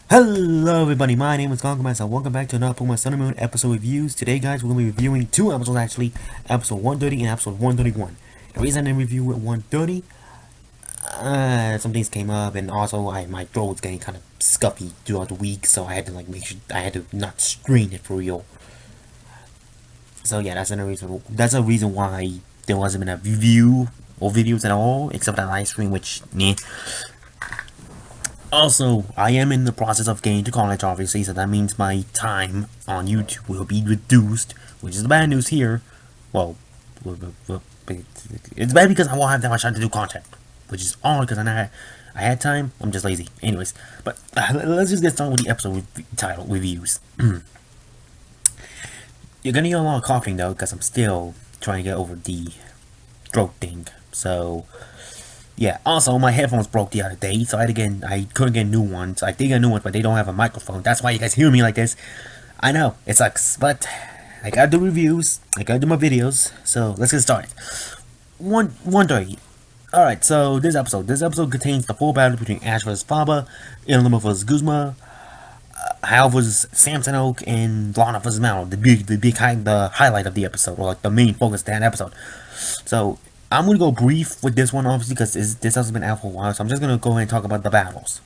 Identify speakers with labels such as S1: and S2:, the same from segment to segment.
S1: Hello everybody, my name is Gongomas and welcome back to another Pokemon Sun and Moon episode reviews. Today guys, we're going to be reviewing two episodes actually, episode 130 and episode 131. The reason I didn't review it 130, some things came up and also my throat was getting kind of scuffy throughout the week, so I had to make sure, I had to not strain it for real. So yeah, that's a reason why there wasn't been a review or videos at all, except that live stream, which, meh. Also, I am in the process of getting to college, obviously, so that means my time on YouTube will be reduced, which is the bad news here. Well, it's bad because I won't have that much time to do content, which is odd because I had time. I'm just lazy. Anyways, but let's just get started with the episode title reviews. You're gonna hear a lot of coughing though, because I'm still trying to get over the throat thing. So. Yeah, also my headphones broke the other day, so I couldn't get new ones. I did get new ones, but they don't have a microphone. That's why you guys hear me like this. I know, it sucks, but I gotta do reviews, I gotta do my videos, so let's get started. 130. Alright, so this episode contains the full battle between Ash vs. Faba, Ilima vs. Guzma, Hal vs. Samson Oak, and Lana vs. Mallow, the highlight of the episode, or like the main focus of that episode. So, I'm going to go brief with this one, obviously, because this hasn't been out for a while, so I'm just going to go ahead and talk about the battles.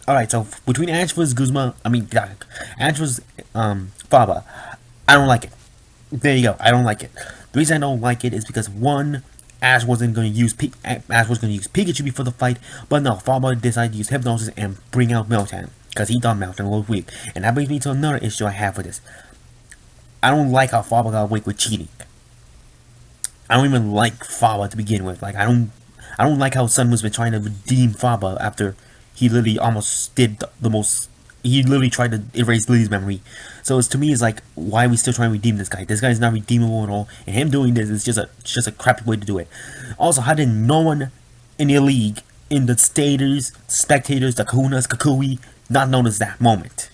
S1: Alright, so between Ash vs. Guzma, Ash vs. Faba, I don't like it. There you go, I don't like it. The reason I don't like it is because, one, Ash was going to use Pikachu before the fight, but no, Faba decided to use Hypnosis and bring out Meltan, because he thought Meltan was weak. And that brings me to another issue I have with this. I don't like how Faba got weak with cheating. I don't even like Faba to begin with. Like I don't like how Sun was been trying to redeem Faba after he literally almost did the most. He literally tried to erase Lily's memory. So to me, it's like, why are we still trying to redeem this guy? This guy is not redeemable at all, and him doing this is just a crappy way to do it. Also, how did no one in the league, in the staters, spectators, the Kahunas, Kakui, not notice that moment?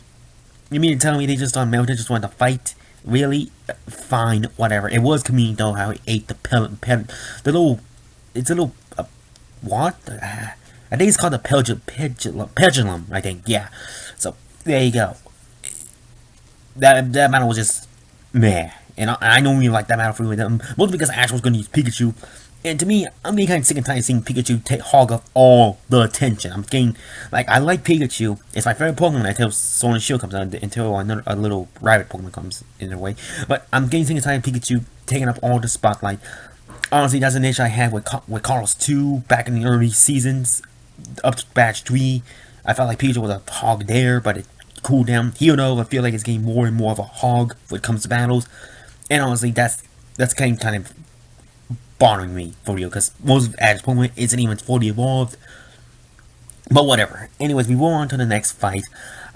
S1: You mean to tell me they just thought Melton just wanted to fight? Really? Fine, whatever. It was convenient though how he ate the it's a little, what? I think it's called the pendulum, I think, yeah. So, there you go. That battle was just meh. And I don't really like that battle for them, mostly because Ash was going to use Pikachu. And to me, I'm getting kind of sick and tired of seeing Pikachu hog up all the attention. I'm getting, like, I like Pikachu. It's my favorite Pokemon until Sword and Shield comes out, until a little rabbit Pokemon comes in their way. But I'm getting sick and tired of Pikachu taking up all the spotlight. Honestly, that's an issue I had with Carlos 2 back in the early seasons, up to Batch 3. I felt like Pikachu was a hog there, but it cooled down. Here though, I feel like it's getting more and more of a hog when it comes to battles. And honestly, that's kind of bothering me for real, because most of Ash's Pokemon isn't even fully evolved. But whatever. Anyways, we roll on to the next fight.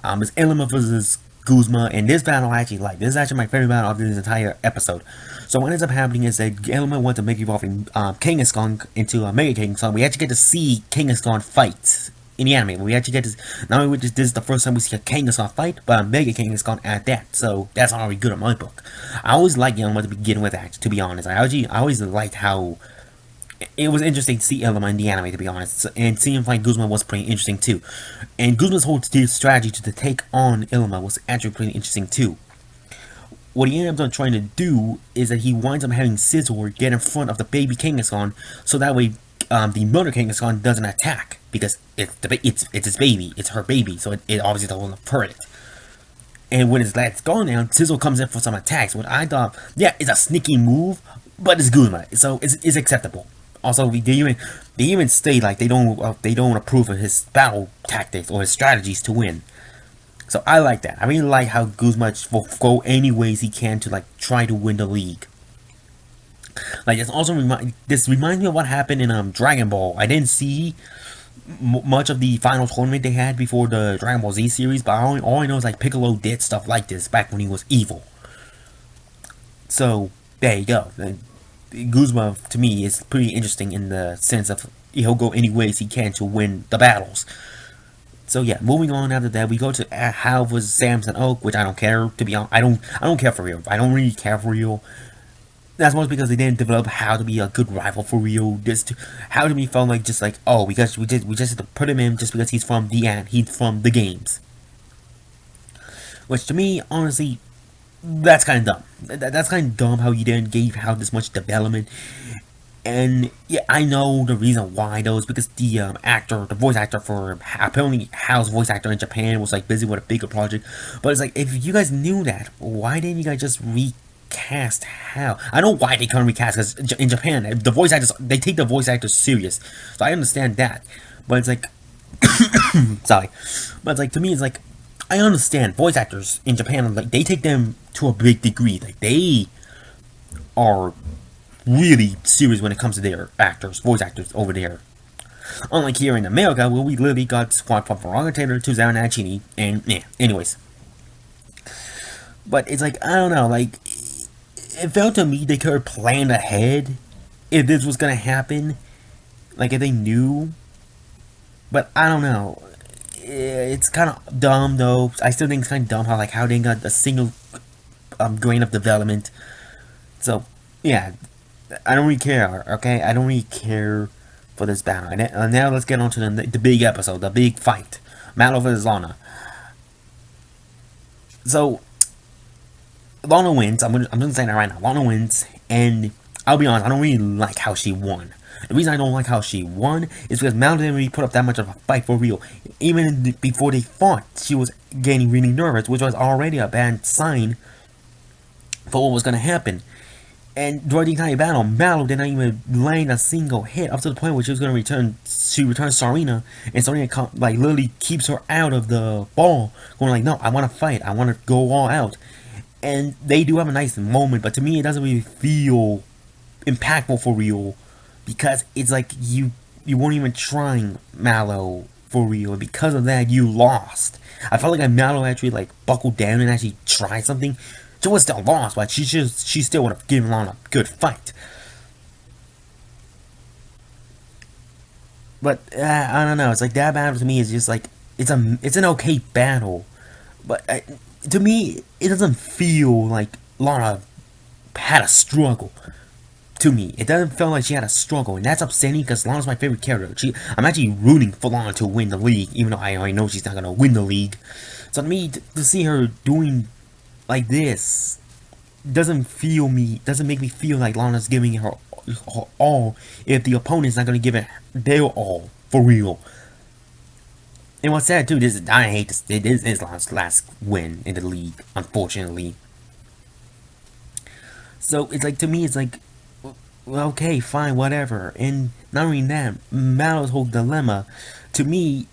S1: It's Ilima vs. Guzma, and this battle I actually like. This is actually my favorite battle of this entire episode. So what ends up happening is that Ilima wants to make evolving Kangaskhan into a Mega Kangaskhan. We actually get to see Kangaskhan fight in the anime. We actually get to, not only this is the first time we see a Kangaskhan fight, but a Mega Kangaskhan at that. So that's already good in my book. I always liked Ilima to begin with, actually, to be honest. I always liked how it was interesting to see Ilima in the anime, to be honest, and seeing him fight Guzma was pretty interesting too. And Guzma's whole strategy to take on Ilima was actually pretty interesting too. What he ends up trying to do is that he winds up having Scizor get in front of the baby Kangaskhan, so that way the mother Kangaskhan doesn't attack, because it's its baby, it's her baby, so it obviously doesn't want to hurt it. And when it's let's go down, Scizor comes in for some attacks. What I thought, yeah, it's a sneaky move, but it's Guzma, so it's acceptable. Also, they even state like they don't approve of his battle tactics or his strategies to win. So I like that. I really like how Guzma will go any ways he can to like try to win the league. Like this reminds me of what happened in Dragon Ball. I didn't see much of the final tournament they had before the Dragon Ball Z series, but all I know is like Piccolo did stuff like this back when he was evil. So there you go. Guzma, to me, is pretty interesting in the sense of he'll go any ways he can to win the battles. So yeah, moving on after that, we go to Hal vs. Samson Oak, which I don't care, to be honest. I don't care for real. I don't really care for real. That's mostly because they didn't develop how to be a good rival for real. How to me felt like just like, oh, because we just have to put him in just because he's from the games. which to me, honestly, that's kind of dumb. That's kind of dumb how you didn't give how this much development. And yeah, I know the reason why though is because the actor, the voice actor for apparently Hal's voice actor in Japan was like busy with a bigger project. But it's like if you guys knew that, why didn't you guys just recast Hal? I know why they couldn't recast because in Japan the voice actors they take the voice actors serious, so I understand that. But it's like, sorry, but it's like to me it's like I understand voice actors in Japan like they take them to a big degree, like they are really serious when it comes to their actors, voice actors over there. Unlike here in America, where we literally got squad from Farraga Taylor to Zaran Achini, and yeah, anyways. But it's like, I don't know, like, it felt to me they could have planned ahead if this was gonna happen, like if they knew. But I don't know. It's kind of dumb though. I still think it's kind of dumb how they got a single grain of development. So yeah, I don't really care, okay? I don't really care for this battle. And now let's get on to the big episode, the big fight. Mallow vs. Lana. So, Lana wins. I'm gonna say that right now. Lana wins, and I'll be honest, I don't really like how she won. The reason I don't like how she won is because Mallow didn't really put up that much of a fight for real. Even before they fought, she was getting really nervous, which was already a bad sign for what was gonna happen. And during the entire battle, Mallow did not even land a single hit up to the point where she was going to return. She returns Sarina, and Sarina like literally keeps her out of the ball, going like, "No, I want to fight. I want to go all out." And they do have a nice moment, but to me, it doesn't really feel impactful for real, because it's like you weren't even trying Mallow for real, and because of that, you lost. I felt like Mallow actually like buckled down and actually tried something. She was still lost, but she still would have given Lana a good fight. But I don't know. It's like that battle to me is just like it's an okay battle, but to me it doesn't feel like Lana had a struggle. To me, it doesn't feel like she had a struggle, and that's upsetting because Lana's my favorite character. I'm actually rooting for Lana to win the league, even though I already know she's not gonna win the league. So to me, to see her doing like this doesn't make me feel like Lana's giving her all if the opponent's not gonna give it their all for real. And what's sad too, I hate this. This is Lana's last win in the league, unfortunately. So it's like to me, it's like, well, okay, fine, whatever. And not only that, Mallow's whole dilemma, to me,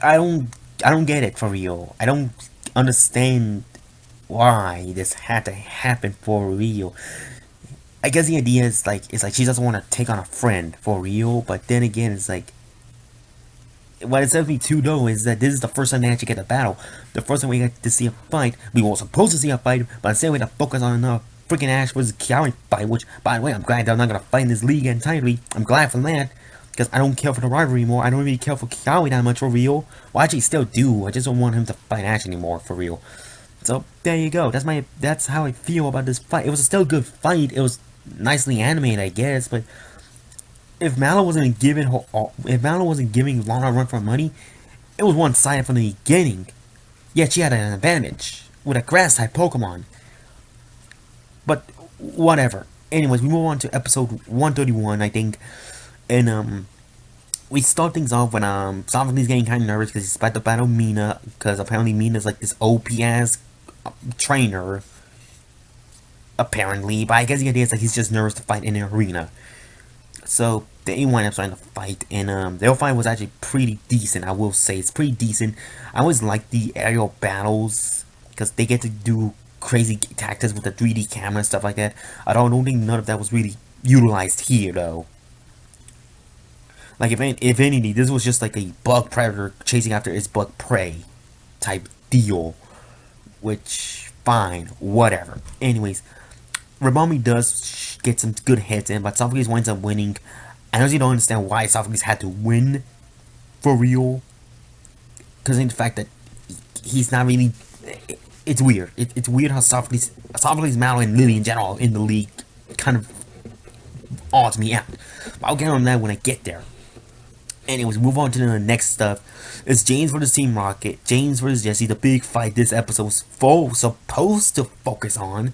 S1: I don't get it for real. I don't understand why this had to happen for real. I guess the idea is like she doesn't want to take on a friend for real, but then again it's like what it tells me too though is that this is the first time they actually get a battle. The first time we get to see a fight. We were supposed to see a fight, but instead we had to focus on a freaking Ash vs. Kiari fight, which by the way I'm glad they're not gonna fight in this league entirely. I'm glad for that. Because I don't care for the rivalry anymore. I don't really care for Kiari that much for real. Well, I actually still do. I just don't want him to fight Ash anymore for real. So there you go. That's how I feel about this fight. It was still a good fight. It was nicely animated, I guess. But if Mallow wasn't giving Lana a run for money, it was one-sided from the beginning. Yet she had an advantage with a grass type Pokemon. But whatever. Anyways, we move on to episode 131, I think, and we start things off when Sophocles getting kind of nervous because he's about to battle Mina, because apparently Mina's like this OP ass trainer, apparently, but I guess the idea is like he's just nervous to fight in an arena. So they wind up starting to fight, and their fight was actually pretty decent. I will say it's pretty decent. I always like the aerial battles because they get to do crazy tactics with the 3D camera and stuff like that. I don't think none of that was really utilized here though. Like if anything, this was just like a bug predator chasing after its bug prey type deal. Which, fine, whatever. Anyways, Rabomi does get some good hits in, but Sophocles winds up winning. I honestly don't understand why Sophocles had to win for real. Because in the fact that he's not really... It's weird. It's weird how Sophocles, Mallow, and Lily in general in the league kind of odds me out. But I'll get on that when I get there. Anyways, move on to the next stuff. It's James versus Team Rocket. James versus Jesse, the big fight this episode was supposed to focus on.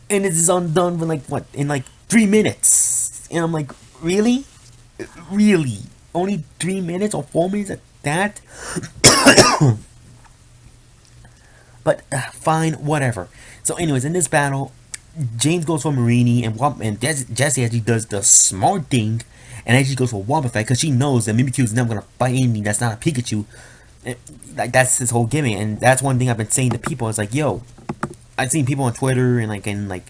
S1: And it is undone in like what? In like 3 minutes. And I'm like, really? Really? Only 3 minutes or 4 minutes at that? But fine, whatever. So anyways, in this battle, James goes for Marini, and Jessie actually does the smart thing and actually goes for Wobbuffet because she knows that Mimikyu is never gonna fight anything that's not a Pikachu. Like that's his whole gimmick, and that's one thing I've been saying to people. It's like, yo, I've seen people on Twitter and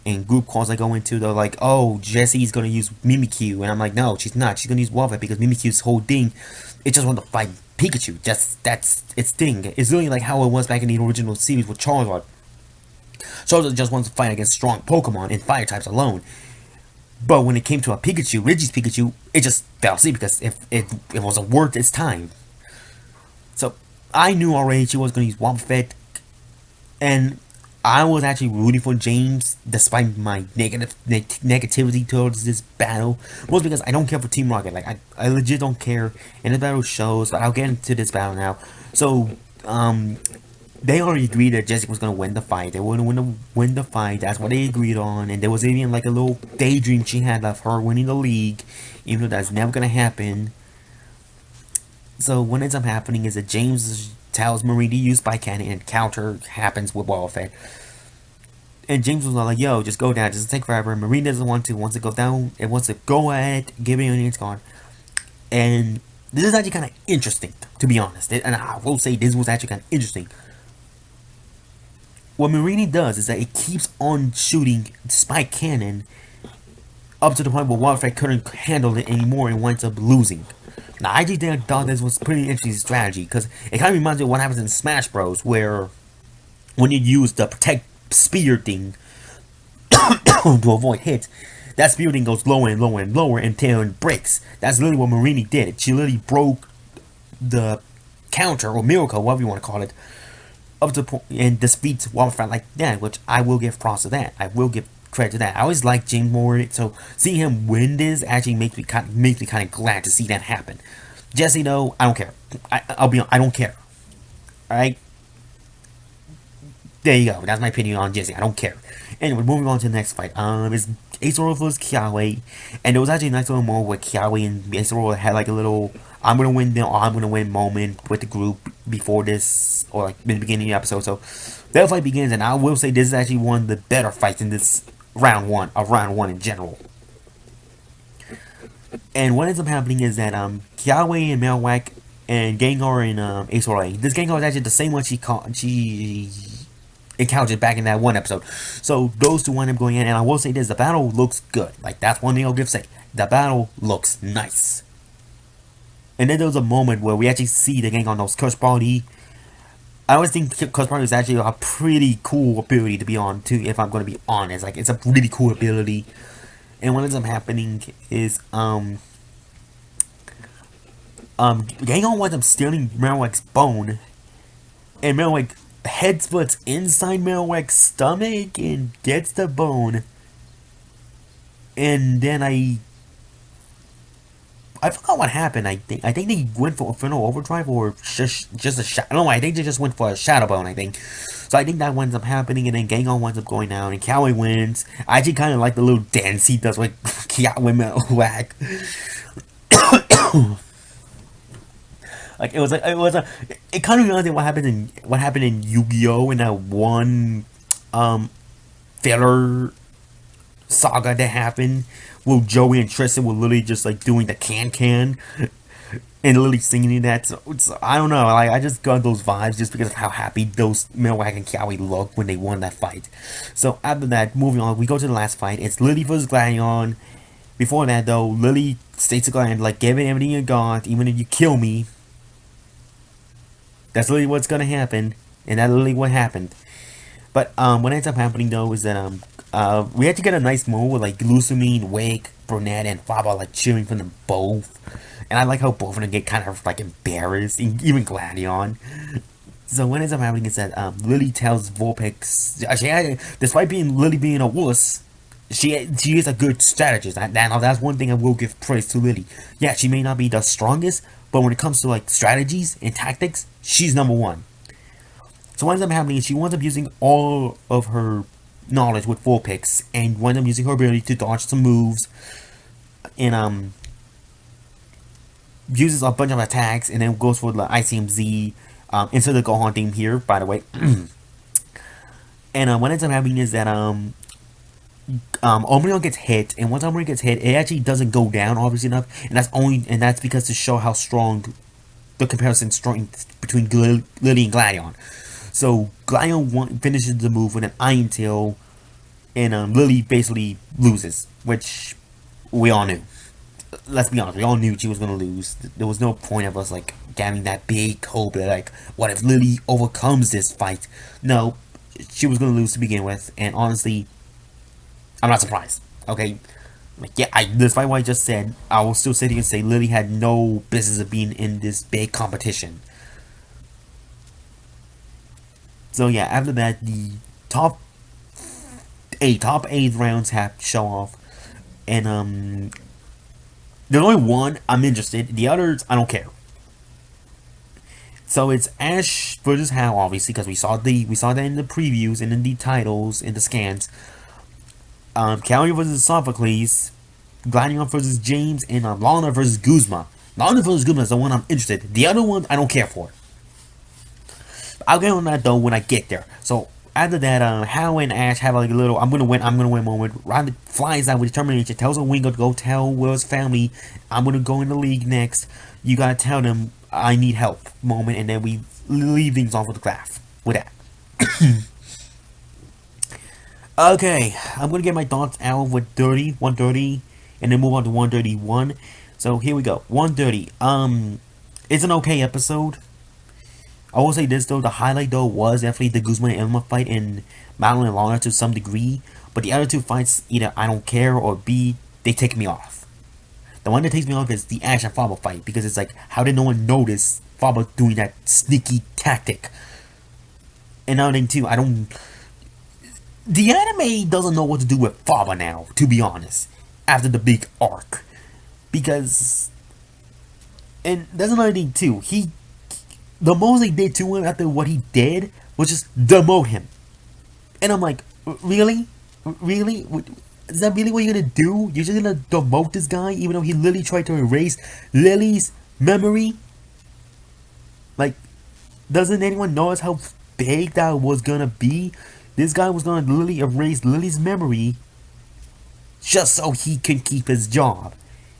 S1: in group calls I go into. They're like, oh, Jessie's gonna use Mimikyu, and I'm like, no, she's not. She's gonna use Wobbuffet because Mimikyu's whole thing, it just want to fight Pikachu. That's its thing. It's really like how it was back in the original series with Charizard. Charizard just wants to fight against strong Pokemon and fire types alone. But when it came to a Pikachu, Reggie's Pikachu, it just fell asleep because it wasn't worth its time. So I knew already she was going to use Wobbuffet, and I was actually rooting for James despite my negativity towards this battle. Mostly because I don't care for Team Rocket. Like I legit don't care, and the battle shows. But I'll get into this battle now. So they already agreed that Jessica was gonna win the fight. They were gonna win the fight. That's what they agreed on. And there was even like a little daydream she had of her winning the league, even though that's never gonna happen. So what ends up happening is that James tells Marie to use pokeani, and counter happens with Wobbuffet. And James was like, yo, just go down, just take forever. Marie doesn't want to. Wants to go down. It wants to go ahead, give it an its gone. And this is actually kind of interesting, to be honest. And I will say this was actually kind of interesting. What Marini does is that it keeps on shooting spike cannon up to the point where Wobbuffet couldn't handle it anymore and winds up losing. Now, I just thought this was a pretty interesting strategy because it kind of reminds me of what happens in Smash Bros. Where when you use the protect spear thing to avoid hits, that spear thing goes lower and lower and lower until it breaks. That's literally what Marini did. She literally broke the counter or miracle, whatever you want to call it, up to the point and defeats Wobbuffet like that, which I will give props to that. I will give credit to that. I always like James more, so seeing him win this actually makes me kind of glad to see that happen. Jesse, though, I don't care. I'll be honest, I don't care. Alright? There you go. That's my opinion on Jesse. I don't care. Anyway, moving on to the next fight. It's Ace vs Kiawe, and it was actually a nice little moment where Kiawe and Ace had like a little I'm gonna win now, I'm gonna win moment with the group before this, or like in the beginning of the episode. So that fight begins, and I will say this is actually one of the better fights in this round one in general. And what ends up happening is that Kiawe and Marowak and Gengar and Ace this Gengar is actually the same one she encountered back in that one episode. So those two wind up going in, and I will say this: the battle looks good. Like that's one thing I'll give say. The battle looks nice. And then there was a moment where we actually see the Gengar knows Curse Body. I always think Curse Body is actually a pretty cool ability to be on too. If I'm going to be honest, like it's a really cool ability. And what ends up happening is Gengar winds up stealing Marowak's bone, and Marowak headsputs inside Marowak's stomach and gets the bone. And then I forgot what happened. I think they went for Infernal Overdrive or just a shot. No, I think they just went for a Shadow Bone. I think. So I think that winds up happening, and then Gengar winds up going down, and Kiawe wins. I actually kind of like the little dance he does with Kiawe Marowak. Like it kind of reminds me what happened in Yu-Gi-Oh! In that one filler saga that happened, where Joey and Tristan were literally just like doing the can and literally singing that. So I don't know, like I just got those vibes just because of how happy those Marowak and Kiawe looked when they won that fight. So after that, moving on, we go to the last fight. It's Lily vs Gladion. Before that though, Lily states to Gladion like, give it everything you got, even if you kill me. That's literally what's gonna happen, and that's literally what happened. But what ends up happening though is that we had to get a nice moment with like Glutamine, Wake, Brunette, and Faba like cheering for them both. And I like how both of them get kind of like embarrassed, even Gladion. So what ends up happening is that Lily tells Vulpix, despite Lily being a wuss, She is a good strategist. Now that's one thing I will give praise to Lily. Yeah, she may not be the strongest, but when it comes to like strategies and tactics, she's number one. So what ends up happening is she winds up using all of her knowledge with full picks and winds up using her ability to dodge some moves and uses a bunch of attacks and then goes for the ICMZ instead of the Gohan theme here, by the way. And what ends up happening is that Omrion gets hit, and once Omrion gets hit, it actually doesn't go down obviously enough, and that's because to show how strong the comparison strength between Lily and Gladion. So Gladion finishes the move with an Iron Tail, and Lily basically loses, which we all knew. Let's be honest, we all knew she was gonna lose. There was no point of us like getting that big hope that like, what if Lily overcomes this fight? No, she was gonna lose to begin with, and honestly, I'm not surprised. Okay, like yeah, despite what I just said, I will still sit here and say Lily had no business of being in this big competition. So yeah, after that, the top eight rounds have show off, and there's only one I'm interested. The others I don't care. So it's Ash versus Hal, obviously, because we saw that in the previews and in the titles in the scans. Callie versus Sophocles, Gladion versus James, and Lana versus Guzma. Lana versus Guzma is the one I'm interested. The other ones I don't care for. I'll get on that though when I get there. So after that, Hal and Ash have like a little I'm gonna win moment. Ron flies out with determination, tells Wingo to go tell Will's family I'm gonna go in the league next. You gotta tell them I need help moment, and then we leave things off with the graph with that. Okay, I'm gonna get my thoughts out with 130, and then move on to 131. So here we go. 130. It's an okay episode. I will say this though, the highlight though was definitely the Guzman and Elma fight in Madeline and Lana to some degree. But the other two fights, either I don't care or B, they take me off. The one that takes me off is the Ash and Faba fight, because it's like, how did no one notice Faba doing that sneaky tactic? And another thing too, the anime doesn't know what to do with Faba now, to be honest, after the big arc. Because, and that's another thing too, the most they did to him after what he did was just demote him. And I'm like, really? Really? Is that really what you're gonna do? You're just gonna demote this guy even though he literally tried to erase Lily's memory? Like, doesn't anyone notice how big that was gonna be? This guy was gonna literally erase Lily's memory just so he can keep his job.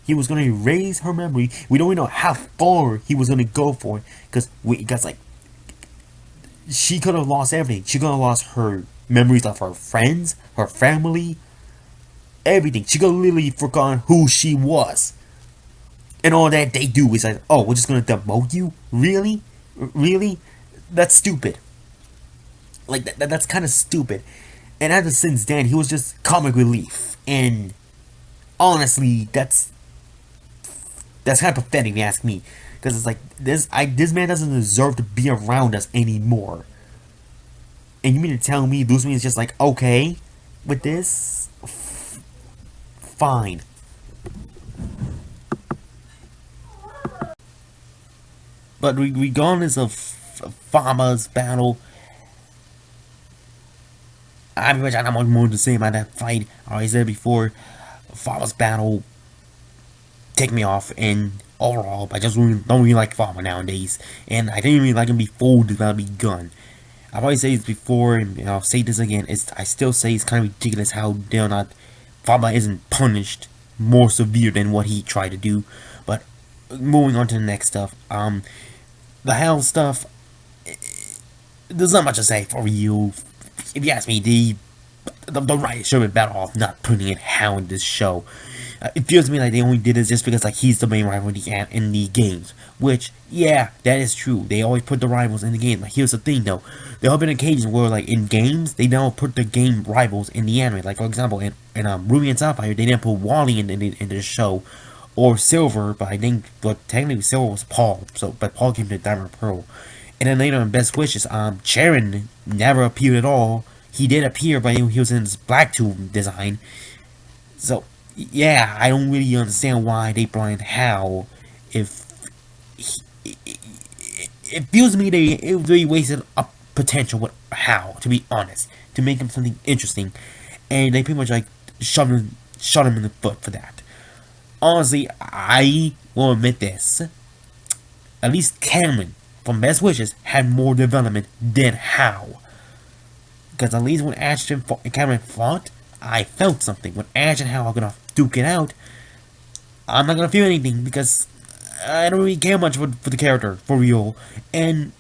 S1: He was gonna erase her memory. We don't even know how far he was gonna go for it, because like, she could have lost everything. She could have lost her memories of her friends, her family, everything. She could have literally forgotten who she was. And all that they do is like, oh, we're just gonna demote you? Really? Really? That's stupid. Like, that's kind of stupid. And ever since then, he was just comic relief. And honestly, that's kind of pathetic, if you ask me. Because it's like, this man doesn't deserve to be around us anymore. And you mean to tell me Luzman is just like, okay with this? Fine. But regardless of Fama's battle, I pretty much I don't have much more to say about that fight. I already said before, Fama's battle take me off, and overall, I just don't really like Fama nowadays, and I didn't really like him before the battle begun. I've always said this before, and I'll say this again. I still say it's kind of ridiculous how they're not, Fama isn't punished more severe than what he tried to do. But moving on to the next stuff, the Hell stuff, there's not much to say for you. If you ask me, the writers should have been better off not putting in Hell in this show. It feels to me like they only did this just because like he's the main rival in the games. Which, yeah, that is true. They always put the rivals in the game. But here's the thing though. There have been occasions where like in games, they now put the game rivals in the anime. Like for example, in Ruby and Sapphire, they didn't put Wally in the show. Or Silver, but I think technically Silver was Paul. But Paul came to Diamond Pearl. And then later in Best Wishes, Charon never appeared at all. He did appear, but he was in his Black Tomb design. So yeah, I don't really understand why they brought in Hal. If it feels to me they wasted a potential with Hal, to be honest, to make him something interesting, and they pretty much like shot him in the foot for that. Honestly, I will admit this. At least Cameron from Best Wishes had more development than Hal. Because at least when Ash and Cameron fought, I felt something. When Ash and Hal are gonna duke it out, I'm not gonna feel anything because I don't really care much for the character, for real. And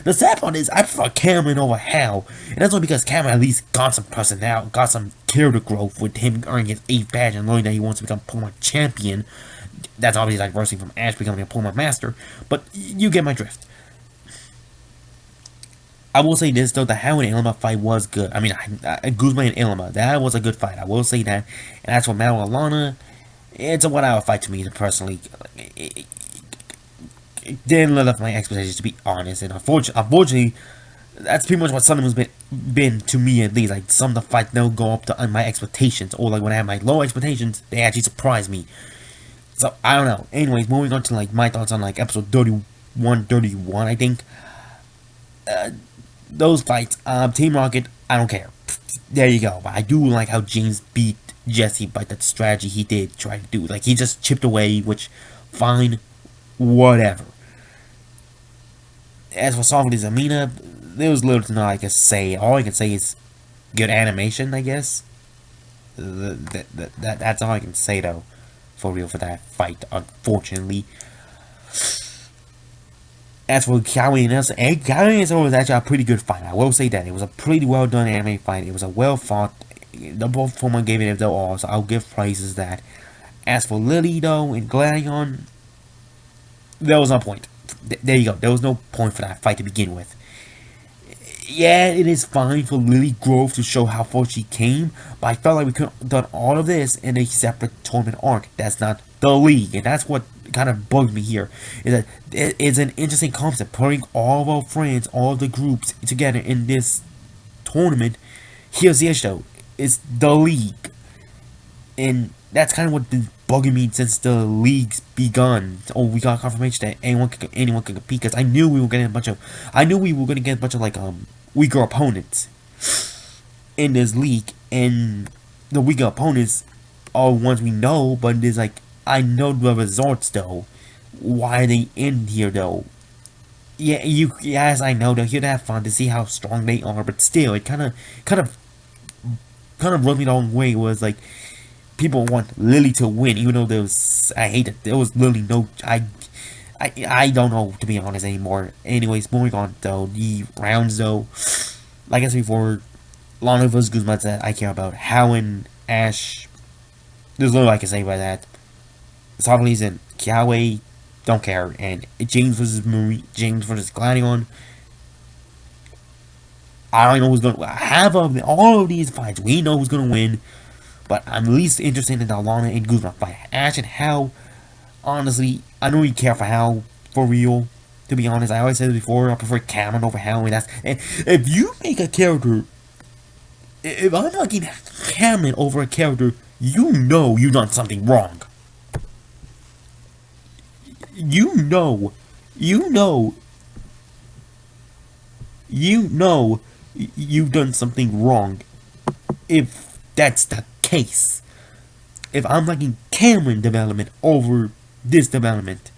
S1: the sad part is, I prefer Cameron over Hal. And that's only because Cameron at least got some personality, got some character growth with him earning his 8th badge and learning that he wants to become Pokemon champion. That's obviously like versing from Ash becoming a Pokemon master. But you get my drift. I will say this though, the Hal and Ilma fight was good. I mean, Guzman and Ilma, that was a good fight. I will say that. And as for Mal and Alana, it's a whatever fight to me personally. It didn't live up to my expectations, to be honest. And unfortunately, that's pretty much what some of them has been to me at least. Like some of the fights don't go up to my expectations, or like when I have my low expectations, they actually surprise me. So I don't know. Anyways, moving on to like my thoughts on like episode 31, I think. Those fights, Team Rocket, I don't care. There you go. But I do like how James beat Jesse by that strategy he did try to do. Like he just chipped away, which fine, whatever. As for Softly's Amina, there was little to know I can say. All I can say is good animation, I guess. That's all I can say though, for real, for that fight. Unfortunately. As for Kiawe and was actually a pretty good fight. I will say that. It was a pretty well done anime fight. It was a well fought. The both Pokemon gave it their all, so I'll give praises that. As for Lily though and Gladion, there was no point. There you go. There was no point for that fight to begin with. Yeah, it is fine for Lily Grove to show how far she came, but I felt like we could have done all of this in a separate tournament arc. That's not the league, and that's what kind of bugged me here. Is that it's an interesting concept, putting all of our friends, all of the groups together in this tournament. Here's the issue: it's the league, and that's kind of what been bugging me since the league's begun. Oh, we got confirmation that anyone can compete. Because I knew we were getting a bunch of like weaker opponents in this league, and the weaker opponents are ones we know. But there's like, I know the results though. Why are they in here though? Yeah, yes, I know they're here to have fun, to see how strong they are. But still, it kind of rubbed me the wrong way. Was like, people want Lily to win, even though I hate it. There was literally no, I don't know, to be honest, anymore. Anyways, moving on though, the rounds though, like I said before, Lana vs. Guzman that I care about. Hal and Ash, there's little I can say about that. Softly's and Kiawe, don't care. And James vs. Gladion, I don't know who's gonna have all of these fights. We know who's gonna win. But I'm least interested in the Lana and Guzman fight. Ash and Hal, honestly, I don't really care for Hal, for real. To be honest, I always said it before, I prefer Cameron over Hal. And if you make a character, if I'm liking Cameron over a character, you know you've done something wrong. You know you've done something wrong. If that's the case. If I'm liking Cameron development over this development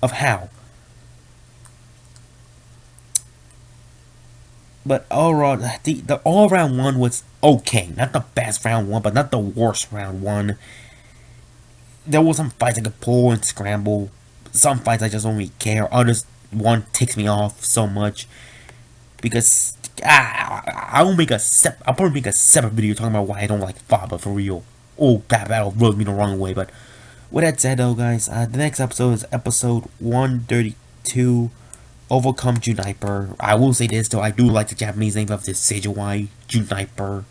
S1: of Hal. But overall, the all round one was okay. Not the best round one, but not the worst round one. There were some fights I could pull and scramble. Some fights I just don't really care. Others, one ticks me off so much. Because I'll probably make a separate video talking about why I don't like Faba, for real. Oh, that battle rubbed me the wrong way. But with that said though, guys, the next episode is episode 132, Overcome Juniper. I will say this though, I do like the Japanese name of this Seijawai, Juniper.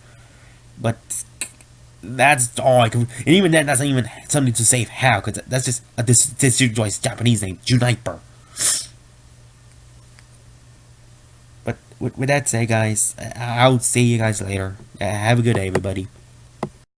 S1: But that's all I can, and even then, that's not even something to say how, because that's just this Japanese name, Juniper. But with that said, guys, I'll see you guys later. Have a good day, everybody.